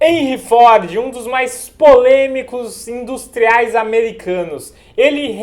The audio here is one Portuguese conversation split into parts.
Henry Ford, um dos mais polêmicos industriais americanos, ele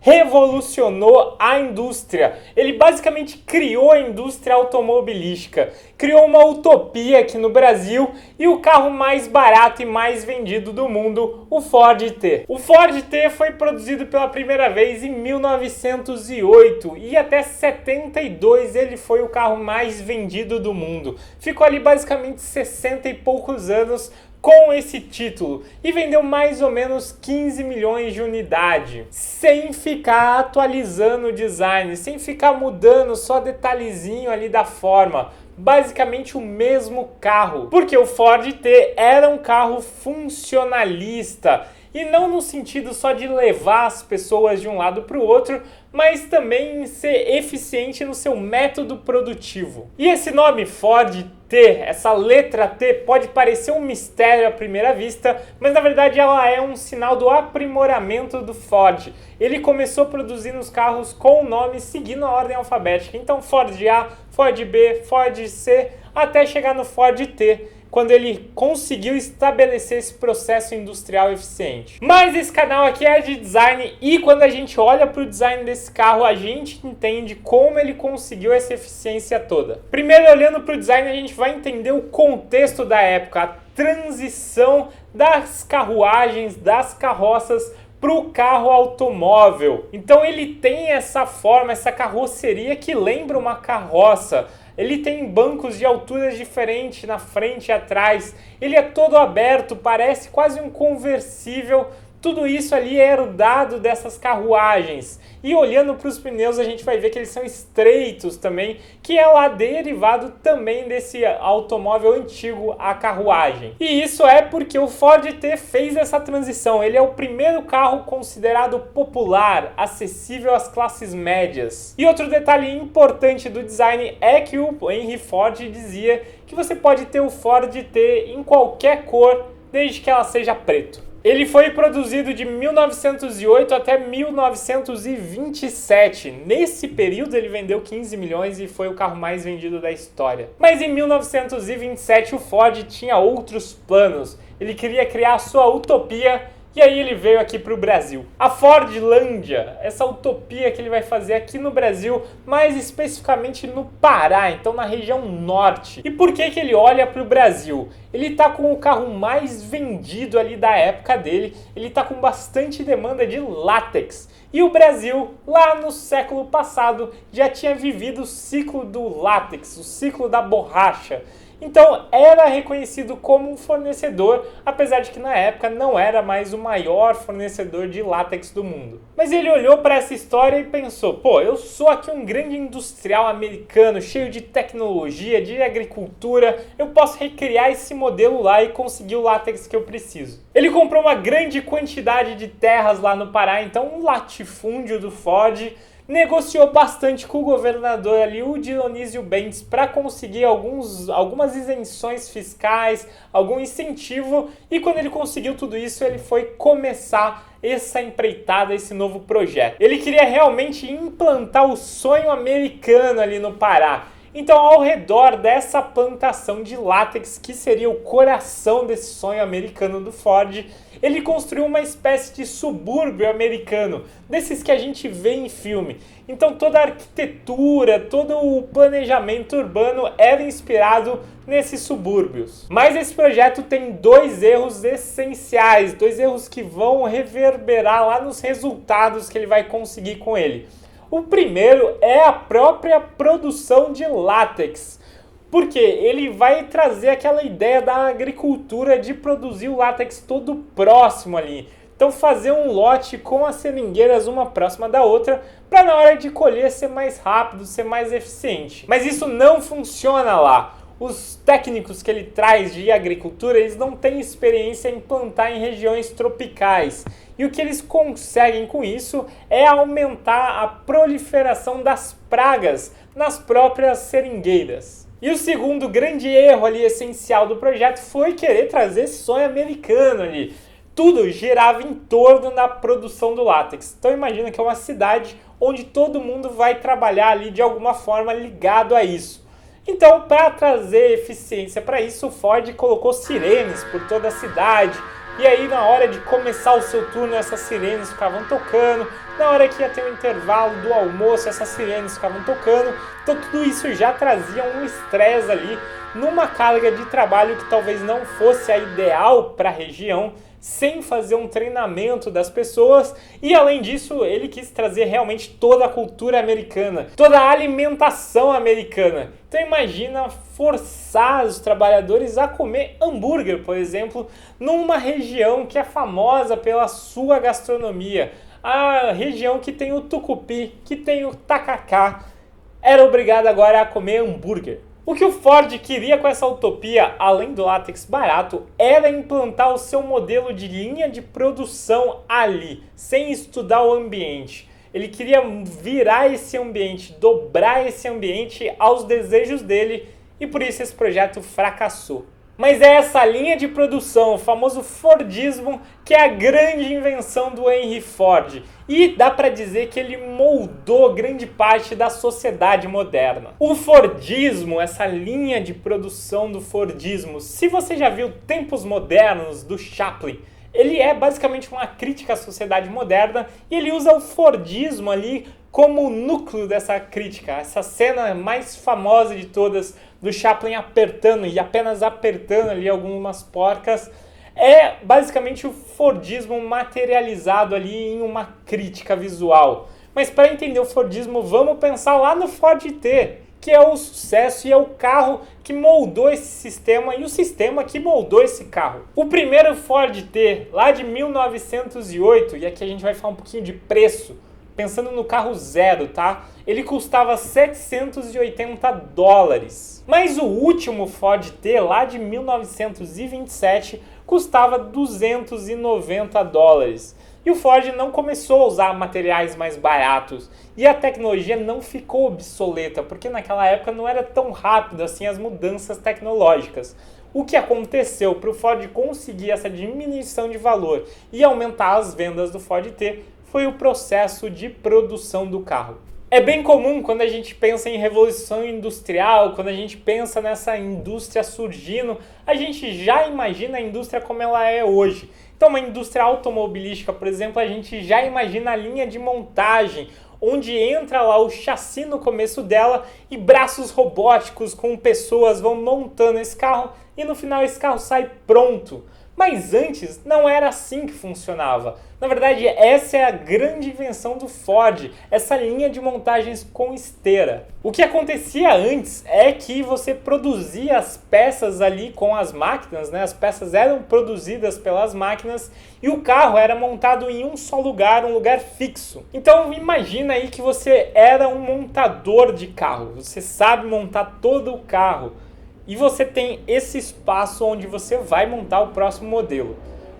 revolucionou a indústria. Ele basicamente criou a indústria automobilística, criou uma utopia aqui no Brasil e o carro mais barato e mais vendido do mundo, o Ford T. O Ford T foi produzido pela primeira vez em 1908 e até 72 ele foi o carro mais vendido do mundo. Ficou ali basicamente 60 e poucos anos com esse título e vendeu mais ou menos 15 milhões de unidades, sem ficar atualizando o design, sem ficar mudando só detalhezinho ali da forma. Basicamente o mesmo carro, porque o Ford T era um carro funcionalista e não no sentido só de levar as pessoas de um lado para o outro, mas também em ser eficiente no seu método produtivo. E esse nome Ford T, essa letra T, pode parecer um mistério à primeira vista, mas na verdade ela é um sinal do aprimoramento do Ford. Ele começou produzindo os carros com o nome seguindo a ordem alfabética, então Ford A, Ford B, Ford C, até chegar no Ford T, quando ele conseguiu estabelecer esse processo industrial eficiente. Mas esse canal aqui é de design e quando a gente olha para o design desse carro, a gente entende como ele conseguiu essa eficiência toda. Primeiro, olhando para o design, a gente vai entender o contexto da época, a transição das carruagens, das carroças para o carro automóvel. Então ele tem essa forma, essa carroceria que lembra uma carroça. Ele tem bancos de alturas diferentes na frente e atrás. Ele é todo aberto, parece quase um conversível. Tudo isso ali é herdado dessas carruagens. E olhando para os pneus a gente vai ver que eles são estreitos também, que é lá derivado também desse automóvel antigo, a carruagem. E isso é porque o Ford T fez essa transição. Ele é o primeiro carro considerado popular, acessível às classes médias. E outro detalhe importante do design é que o Henry Ford dizia que você pode ter o Ford T em qualquer cor, desde que ela seja preto. Ele foi produzido de 1908 até 1927. Nesse período ele vendeu 15 milhões e foi o carro mais vendido da história. Mas em 1927 o Ford tinha outros planos. Ele queria criar a sua utopia e aí ele veio aqui para o Brasil. A Fordlândia, essa utopia que ele vai fazer aqui no Brasil, mais especificamente no Pará, então na região norte. E por que ele olha para o Brasil? Ele está com o carro mais vendido ali da época dele, ele está com bastante demanda de látex. E o Brasil, lá no século passado, já tinha vivido o ciclo do látex, o ciclo da borracha. Então era reconhecido como um fornecedor, apesar de que na época não era mais o maior fornecedor de látex do mundo. Mas ele olhou para essa história e pensou, pô, eu sou aqui um grande industrial americano, cheio de tecnologia, de agricultura, eu posso recriar esse modelo lá e conseguir o látex que eu preciso. Ele comprou uma grande quantidade de terras lá no Pará, então um latifúndio do Ford, negociou bastante com o governador ali, o Dionísio Bentes, para conseguir algumas isenções fiscais, algum incentivo, e quando ele conseguiu tudo isso, ele foi começar essa empreitada, esse novo projeto. Ele queria realmente implantar o sonho americano ali no Pará. Então, ao redor dessa plantação de látex, que seria o coração desse sonho americano do Ford, ele construiu uma espécie de subúrbio americano, desses que a gente vê em filme. Então toda a arquitetura, todo o planejamento urbano era inspirado nesses subúrbios. Mas esse projeto tem dois erros essenciais, dois erros que vão reverberar lá nos resultados que ele vai conseguir com ele. O primeiro é a própria produção de látex, porque ele vai trazer aquela ideia da agricultura de produzir o látex todo próximo ali. Então fazer um lote com as seringueiras uma próxima da outra para na hora de colher ser mais rápido, ser mais eficiente. Mas isso não funciona lá. Os técnicos que ele traz de agricultura, eles não têm experiência em plantar em regiões tropicais. E o que eles conseguem com isso é aumentar a proliferação das pragas nas próprias seringueiras. E o segundo grande erro ali essencial do projeto foi querer trazer esse sonho americano ali. Tudo girava em torno da produção do látex. Então imagina que é uma cidade onde todo mundo vai trabalhar ali de alguma forma ligado a isso. Então, para trazer eficiência para isso, o Ford colocou sirenes por toda a cidade. E aí, na hora de começar o seu turno, essas sirenes ficavam tocando. Na hora que ia ter o intervalo do almoço, essas sirenes ficavam tocando. Então, tudo isso já trazia um estresse ali, numa carga de trabalho que talvez não fosse a ideal para a região, sem fazer um treinamento das pessoas. E além disso, ele quis trazer realmente toda a cultura americana, toda a alimentação americana. Então imagina forçar os trabalhadores a comer hambúrguer, por exemplo, numa região que é famosa pela sua gastronomia, a região que tem o tucupi, que tem o tacacá, era obrigada agora a comer hambúrguer. O que o Ford queria com essa utopia, além do látex barato, era implantar o seu modelo de linha de produção ali, sem estudar o ambiente. Ele queria virar esse ambiente, dobrar esse ambiente aos desejos dele, e por isso esse projeto fracassou. Mas é essa linha de produção, o famoso Fordismo, que é a grande invenção do Henry Ford. E dá para dizer que ele moldou grande parte da sociedade moderna. O Fordismo, essa linha de produção do Fordismo, se você já viu Tempos Modernos, do Chaplin, ele é basicamente uma crítica à sociedade moderna e ele usa o Fordismo ali como o núcleo dessa crítica. Essa cena mais famosa de todas, do Chaplin apertando e apenas apertando ali algumas porcas, é basicamente o Fordismo materializado ali em uma crítica visual. Mas para entender o Fordismo, vamos pensar lá no Ford T, que é o sucesso e é o carro que moldou esse sistema e o sistema que moldou esse carro. O primeiro Ford T, lá de 1908, e aqui a gente vai falar um pouquinho de preço, pensando no carro zero, tá? Ele custava $780. Mas o último Ford T, lá de 1927, custava $290. E o Ford não começou a usar materiais mais baratos. E a tecnologia não ficou obsoleta, porque naquela época não era tão rápido assim as mudanças tecnológicas. O que aconteceu para o Ford conseguir essa diminuição de valor e aumentar as vendas do Ford T foi o processo de produção do carro. É bem comum quando a gente pensa em revolução industrial, quando a gente pensa nessa indústria surgindo, a gente já imagina a indústria como ela é hoje. Então, uma indústria automobilística, por exemplo, a gente já imagina a linha de montagem, onde entra lá o chassi no começo dela e braços robóticos com pessoas vão montando esse carro e no final esse carro sai pronto. Mas antes não era assim que funcionava. Na verdade, essa é a grande invenção do Ford, essa linha de montagens com esteira. O que acontecia antes é que você produzia as peças ali com as máquinas, né? As peças eram produzidas pelas máquinas e o carro era montado em um só lugar, um lugar fixo. Então imagina aí que você era um montador de carro, você sabe montar todo o carro. E você tem esse espaço onde você vai montar o próximo modelo.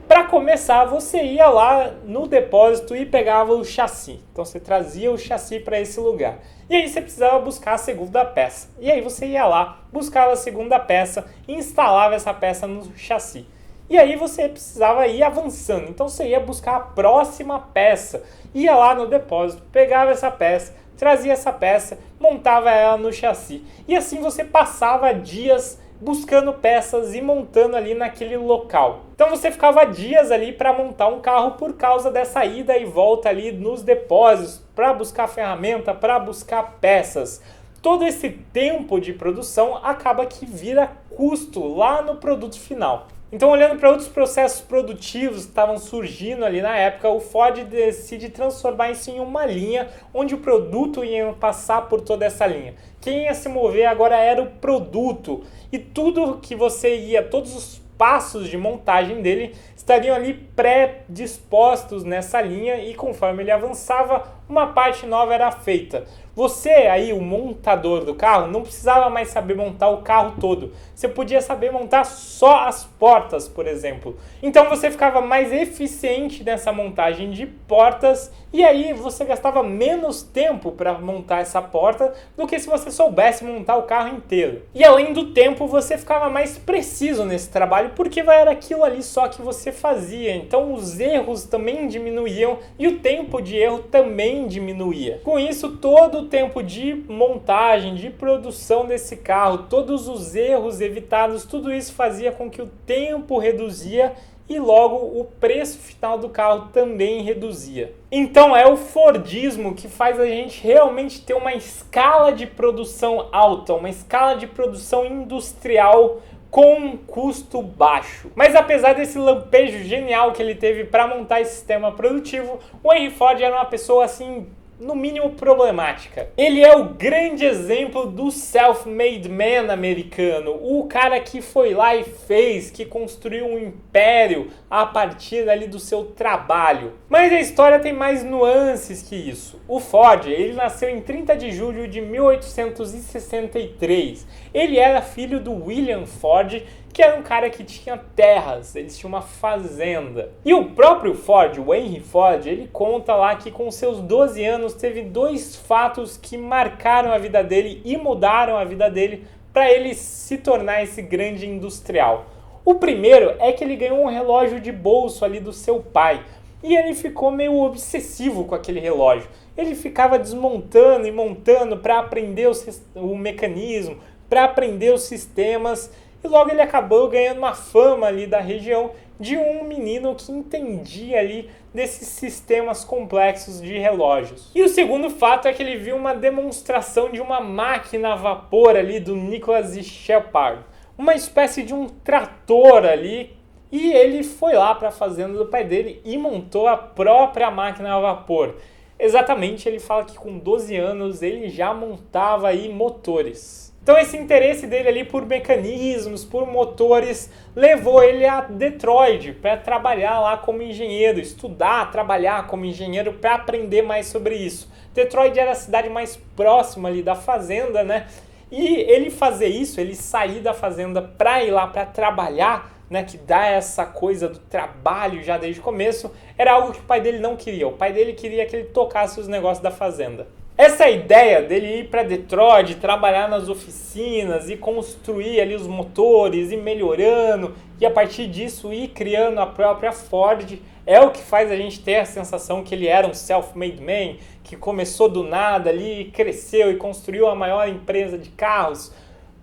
Para começar, você ia lá no depósito e pegava o chassi. Então você trazia o chassi para esse lugar. E aí você precisava buscar a segunda peça. E aí você ia lá, buscava a segunda peça e instalava essa peça no chassi. E aí você precisava ir avançando. Então você ia buscar a próxima peça. Ia lá no depósito, pegava essa peça, trazia essa peça, montava ela no chassi. E assim você passava dias buscando peças e montando ali naquele local. Então você ficava dias ali para montar um carro por causa dessa ida e volta ali nos depósitos, para buscar ferramenta, para buscar peças. Todo esse tempo de produção acaba que vira custo lá no produto final. Então, olhando para outros processos produtivos que estavam surgindo ali na época, o Ford decide transformar isso em uma linha onde o produto ia passar por toda essa linha. Quem ia se mover agora era o produto e tudo que você ia, todos os passos de montagem dele estariam ali pré-dispostos nessa linha e conforme ele avançava, uma parte nova era feita. Você aí, o montador do carro, não precisava mais saber montar o carro todo. Você podia saber montar só as portas, por exemplo. Então você ficava mais eficiente nessa montagem de portas e aí você gastava menos tempo para montar essa porta do que se você soubesse montar o carro inteiro. E além do tempo, você ficava mais preciso nesse trabalho porque era aquilo ali só que você fazia. Então os erros também diminuíam e o tempo de erro também também diminuía. Com isso, todo o tempo de montagem, de produção desse carro, todos os erros evitados, tudo isso fazia com que o tempo reduzia e logo o preço final do carro também reduzia. Então é o Fordismo que faz a gente realmente ter uma escala de produção alta, uma escala de produção industrial com um custo baixo. Mas apesar desse lampejo genial que ele teve para montar esse sistema produtivo, o Henry Ford era uma pessoa assim, no mínimo problemática. Ele é o grande exemplo do self-made man americano, o cara que foi lá e fez, que construiu um império a partir ali do seu trabalho. Mas a história tem mais nuances que isso. O Ford, ele nasceu em 30 de julho de 1863. Ele era filho do William Ford, que era um cara que tinha terras, eles tinham uma fazenda. E o próprio Ford, o Henry Ford, ele conta lá que com seus 12 anos teve dois fatos que marcaram a vida dele e mudaram a vida dele para ele se tornar esse grande industrial. O primeiro é que ele ganhou um relógio de bolso ali do seu pai e ele ficou meio obsessivo com aquele relógio. Ele ficava desmontando e montando para aprender o mecanismo, para aprender os sistemas. E logo ele acabou ganhando uma fama ali da região de um menino que entendia ali desses sistemas complexos de relógios. E o segundo fato é que ele viu uma demonstração de uma máquina a vapor ali do Nicholas Shepard, uma espécie de um trator ali, e ele foi lá para a fazenda do pai dele e montou a própria máquina a vapor. Exatamente, ele fala que com 12 anos ele já montava aí motores. Então esse interesse dele ali por mecanismos, por motores, levou ele a Detroit para trabalhar lá como engenheiro, estudar, trabalhar como engenheiro para aprender mais sobre isso. Detroit era a cidade mais próxima ali da fazenda, né? E ele fazer isso, ele sair da fazenda para ir lá para trabalhar, né, que dá essa coisa do trabalho já desde o começo, era algo que o pai dele não queria. O pai dele queria que ele tocasse os negócios da fazenda. Essa ideia dele ir para Detroit, trabalhar nas oficinas e construir ali os motores, ir melhorando e a partir disso ir criando a própria Ford é o que faz a gente ter a sensação que ele era um self-made man, que começou do nada ali, cresceu e construiu a maior empresa de carros.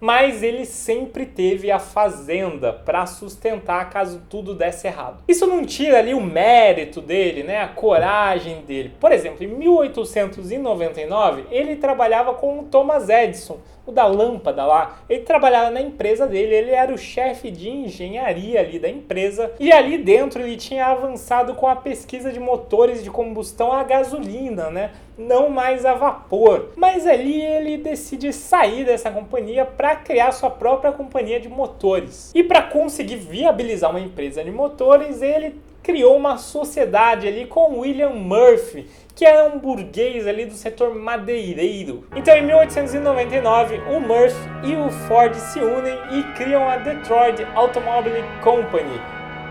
Mas ele sempre teve a fazenda para sustentar caso tudo desse errado. Isso não tira ali o mérito dele, né, a coragem dele. Por exemplo, em 1899, ele trabalhava com o Thomas Edison, o da lâmpada lá. Ele trabalhava na empresa dele, ele era o chefe de engenharia ali da empresa. E ali dentro ele tinha avançado com a pesquisa de motores de combustão a gasolina, né? Não mais a vapor. Mas ali ele decide sair dessa companhia para criar sua própria companhia de motores. E para conseguir viabilizar uma empresa de motores, ele criou uma sociedade ali com William Murphy, que era um burguês ali do setor madeireiro. Então em 1899, o Murphy e o Ford se unem e criam a Detroit Automobile Company,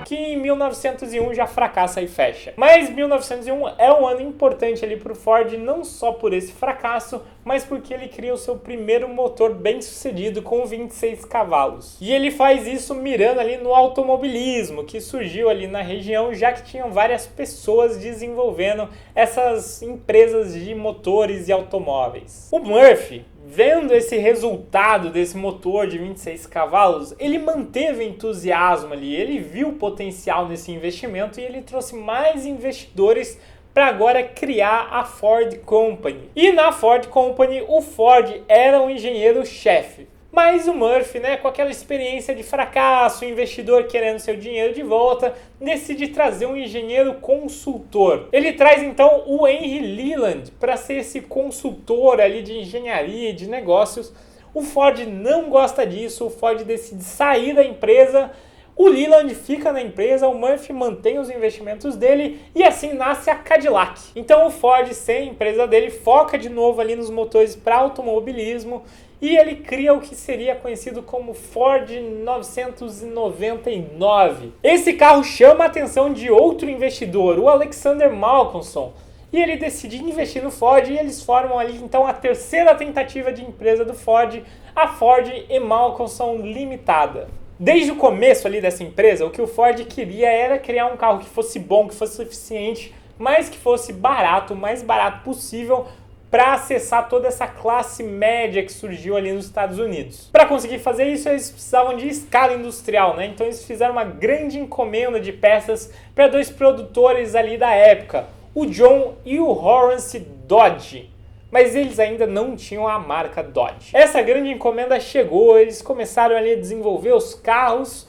que em 1901 já fracassa e fecha. Mas 1901 é um ano importante ali para o Ford, não só por esse fracasso, mas porque ele cria o seu primeiro motor bem sucedido com 26 cavalos. E ele faz isso mirando ali no automobilismo, que surgiu ali na região, já que tinham várias pessoas desenvolvendo essas empresas de motores e automóveis. O Murphy, vendo esse resultado desse motor de 26 cavalos, ele manteve entusiasmo ali, ele viu o potencial nesse investimento e ele trouxe mais investidores para agora criar a Ford Company. E na Ford Company, o Ford era um engenheiro-chefe. Mas o Murphy, né, com aquela experiência de fracasso, o investidor querendo seu dinheiro de volta, decide trazer um engenheiro consultor. Ele traz então o Henry Leland para ser esse consultor ali de engenharia e de negócios. O Ford não gosta disso, o Ford decide sair da empresa. O Leland fica na empresa, o Murphy mantém os investimentos dele e assim nasce a Cadillac. Então o Ford, sem a empresa dele, foca de novo ali nos motores para automobilismo e ele cria o que seria conhecido como Ford 999. Esse carro chama a atenção de outro investidor, o Alexander Malcolmson. E ele decide investir no Ford e eles formam ali então a terceira tentativa de empresa do Ford, a Ford e Malcolmson Limitada. Desde o começo ali dessa empresa, o que o Ford queria era criar um carro que fosse bom, que fosse eficiente, mas que fosse barato, o mais barato possível, para acessar toda essa classe média que surgiu ali nos Estados Unidos. Para conseguir fazer isso, eles precisavam de escala industrial, né? Então eles fizeram uma grande encomenda de peças para dois produtores ali da época, o John e o Horace Dodge. Mas eles ainda não tinham a marca Dodge. Essa grande encomenda chegou, eles começaram ali a desenvolver os carros,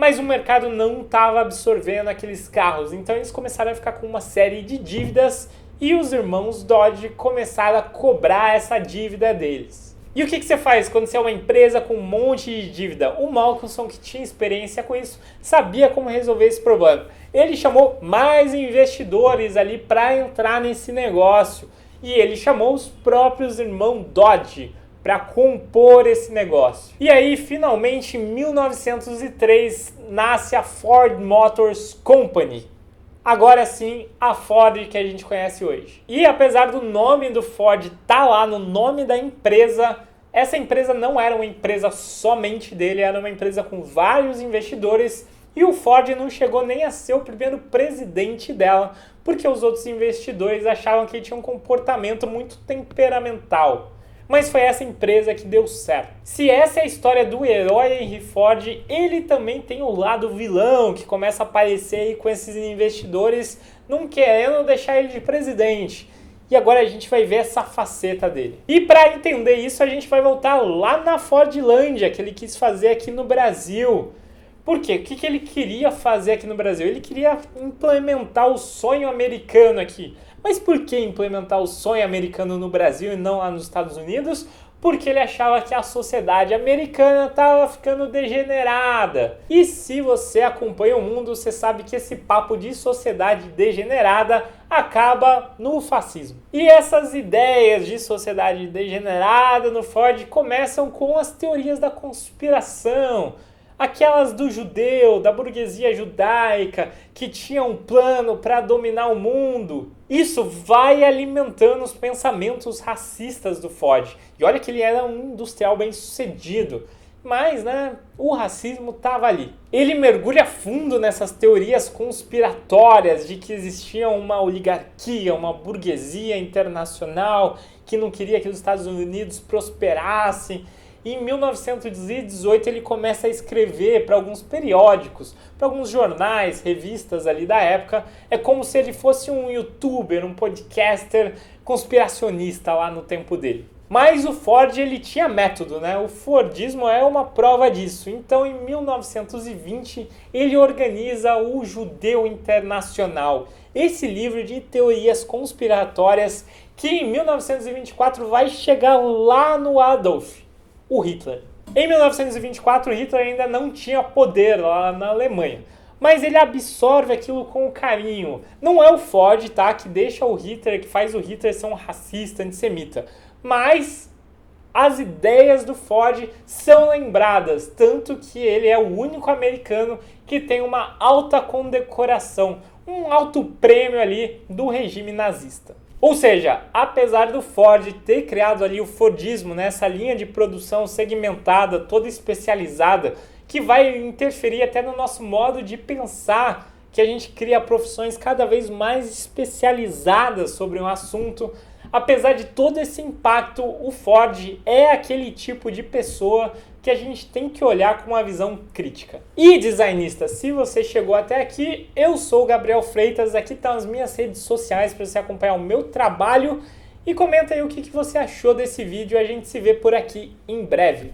mas o mercado não estava absorvendo aqueles carros, então eles começaram a ficar com uma série de dívidas e os irmãos Dodge começaram a cobrar essa dívida deles. E o que você faz quando você é uma empresa com um monte de dívida? O Malcolmson, que tinha experiência com isso, sabia como resolver esse problema. Ele chamou mais investidores ali para entrar nesse negócio e ele chamou os próprios irmãos Dodge para compor esse negócio. E aí, finalmente, em 1903, nasce a Ford Motors Company. Agora sim, a Ford que a gente conhece hoje. E apesar do nome do Ford estar lá no nome da empresa, essa empresa não era uma empresa somente dele, era uma empresa com vários investidores e o Ford não chegou nem a ser o primeiro presidente dela, porque os outros investidores achavam que ele tinha um comportamento muito temperamental. Mas foi essa empresa que deu certo. Se essa é a história do herói Henry Ford, ele também tem o lado vilão, que começa a aparecer aí com esses investidores não querendo deixar ele de presidente. E agora a gente vai ver essa faceta dele. E para entender isso, a gente vai voltar lá na Fordlândia, que ele quis fazer aqui no Brasil. Por quê? O que ele queria fazer aqui no Brasil? Ele queria implementar o sonho americano aqui. Mas por que implementar o sonho americano no Brasil e não lá nos Estados Unidos? Porque ele achava que a sociedade americana estava ficando degenerada. E se você acompanha o mundo, você sabe que esse papo de sociedade degenerada acaba no fascismo. E essas ideias de sociedade degenerada no Ford começam com as teorias da conspiração. Aquelas do judeu, da burguesia judaica, que tinha um plano para dominar o mundo. Isso vai alimentando os pensamentos racistas do Ford. E olha que ele era um industrial bem sucedido. Mas, o racismo estava ali. Ele mergulha fundo nessas teorias conspiratórias de que existia uma oligarquia, uma burguesia internacional que não queria que os Estados Unidos prosperassem. E em 1918 ele começa a escrever para alguns periódicos, para alguns jornais, revistas ali da época. É como se ele fosse um youtuber, um podcaster conspiracionista lá no tempo dele. Mas o Ford ele tinha método, né? O Fordismo é uma prova disso. Então em 1920 ele organiza o Judeu Internacional, esse livro de teorias conspiratórias que em 1924 vai chegar lá no Adolf, o Hitler. Em 1924, Hitler ainda não tinha poder lá na Alemanha, mas ele absorve aquilo com carinho. Não é o Ford, tá, que deixa o Hitler, que faz o Hitler ser um racista, antissemita, mas as ideias do Ford são lembradas, tanto que ele é o único americano que tem uma alta condecoração, um alto prêmio ali do regime nazista. Ou seja, apesar do Ford ter criado ali o Fordismo, né, essa linha de produção segmentada, toda especializada, que vai interferir até no nosso modo de pensar, que a gente cria profissões cada vez mais especializadas sobre um assunto. Apesar de todo esse impacto, o Ford é aquele tipo de pessoa que a gente tem que olhar com uma visão crítica. E designista, se você chegou até aqui, eu sou o Gabriel Freitas, aqui estão as minhas redes sociais para você acompanhar o meu trabalho e comenta aí o que você achou desse vídeo, a gente se vê por aqui em breve.